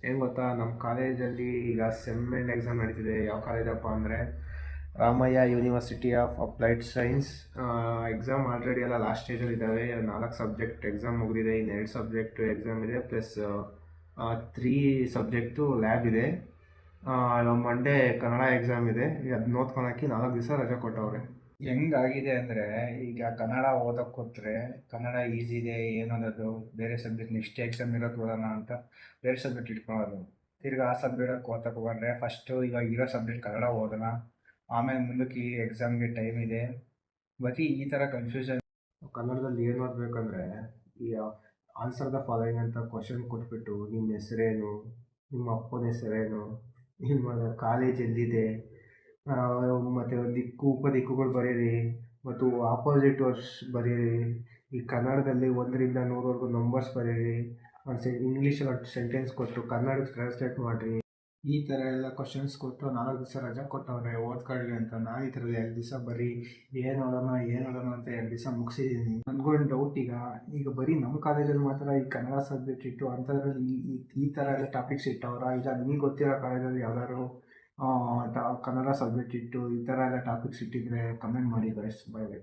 ಏನು ಗೊತ್ತಾ, ನಮ್ಮ ಕಾಲೇಜಲ್ಲಿ ಈಗ ಸೆಮ್ ಎಂಡ್ ಎಕ್ಸಾಮ್ ನಡೀತಿದೆ. ಯಾವ ಕಾಲೇಜಪ್ಪ ಅಂದರೆ Ramaiah university of applied science. Exam already ಎಲ್ಲ ಲಾಸ್ಟ್ ಸ್ಟೇಜಲ್ಲಿ ಇದ್ದಾವೆ. 4 ಸಬ್ಜೆಕ್ಟ್ ಎಕ್ಸಾಮ್ ಮುಗಿದಿದೆ, ಇನ್ನು 2 ಸಬ್ಜೆಕ್ಟು ಎಕ್ಸಾಮ್ ಇದೆ, ಪ್ಲಸ್ 3 ಸಬ್ಜೆಕ್ಟು ಲ್ಯಾಬ್ ಇದೆ. ಮಂಡೇ ಕನ್ನಡ ಎಕ್ಸಾಮ್ ಇದೆ. ಈಗ ಅದನ್ನ ಓದ್ಕೊಳಕ್ಕೆ 4 ದಿವಸ ರಜೆ ಕೊಟ್ಟವ್ರೆ. ಹೆಂಗಾಗಿದೆ ಅಂದರೆ, ಈಗ ಕನ್ನಡ ಓದಕ್ಕೆ ಕೂತ್ರೆ ಕನ್ನಡ ಈಸಿ ಇದೆ ಏನೋದದು, ಬೇರೆ ಸಬ್ಜೆಕ್ಟ್ ನೆಕ್ಸ್ಟ್ ಎಕ್ಸಾಮ್ ಇರೋದು ಓದೋಣ ಅಂತ ಬೇರೆ ಸಬ್ಜೆಕ್ಟ್ ಇಟ್ಕೊಳ್ಳೋದು. ತಿರ್ಗಿ ಆ ಸಬ್ಜೆಕ್ಟ್ ಓದಕ್ಕೆ ಬಂದರೆ ಫಸ್ಟು ಇವಾಗ ಇರೋ ಸಬ್ಜೆಕ್ಟ್ ಕನ್ನಡ ಓದೋಣ, ಆಮೇಲೆ ಮುಂದಕ್ಕೆ ಈ ಎಕ್ಸಾಮ್ಗೆ ಟೈಮ್ ಇದೆ. ಬರೀ ಈ ಥರ ಕನ್ಫ್ಯೂಷನ್. ಕನ್ನಡದಲ್ಲಿ ಏನು ಓದಬೇಕಂದ್ರೆ, ಈ ಆನ್ಸರ್ ದ ಫಾಲೋಯಿಂಗ್ ಅಂತ ಕ್ವಶನ್ ಕೊಟ್ಬಿಟ್ಟು ನಿಮ್ಮ ಹೆಸರೇನು, ನಿಮ್ಮ ಅಪ್ಪನ ಹೆಸರೇನು, ನಿಮ್ಮ ಕಾಲೇಜ್ ಎಲ್ಲಿದೆ, ಮತ್ತು ದಿಕ್ಕು ಉಪದಿಕ್ಕುಗಳು ಬರೀರಿ, ಮತ್ತು ಆಪೋಸಿಟ್ ವರ್ಡ್ಸ್ ಬರೀರಿ. ಈ ಕನ್ನಡದಲ್ಲಿ 1ರಿಂದ 100ವರೆಗೂ ನಂಬರ್ಸ್ ಬರೀರಿ. ಇಂಗ್ಲೀಷಲ್ಲಿ ಸೆಂಟೆನ್ಸ್ ಕೊಟ್ಟು ಕನ್ನಡಕ್ಕೆ ಟ್ರಾನ್ಸ್ಲೇಟ್ ಮಾಡಿರಿ. ಈ ಥರ ಎಲ್ಲ ಕ್ವಶನ್ಸ್ ಕೊಟ್ಟು 4 ದಿವಸ ರಜೆ ಕೊಟ್ಟವ್ರೆ ಓದ್ಕೊಳ್ಳಿ ಅಂತ. ನಾನು ಈ ಥರದ್ದು 2 ದಿವಸ ಬರೀ ಏನು ಓದೋಣ ಅಂತ 2 ದಿವಸ ಮುಗಿಸಿದ್ದೀನಿ. ನನಗೊಂದು ಡೌಟ್, ಈಗ ಬರೀ ನಮ್ಮ ಕಾಲೇಜಲ್ಲಿ ಮಾತ್ರ ಈ ಕನ್ನಡ ಸಬ್ಜೆಕ್ಟ್ ಇಟ್ಟು ಅಂಥದ್ರಲ್ಲಿ ಈ ಥರ ಎಲ್ಲ ಟಾಪಿಕ್ಸ್ ಇಟ್ಟವ್ರ, ಇಲ್ಲ ನಿಮಗೆ ಗೊತ್ತಿರೋ ಕಾಲೇಜಲ್ಲಿ ಯಾವ್ದಾದ್ರು ಕನ್ನಡ ಸಬ್ಜೆಕ್ಟ್ ಇಟ್ಟು ಈ ಥರ ಎಲ್ಲ ಟಾಪಿಕ್ಸ್ ಇಟ್ಟಿದ್ರೆ ಕಮೆಂಟ್ ಮಾಡಿ ಗೈಸ್. Bye bye.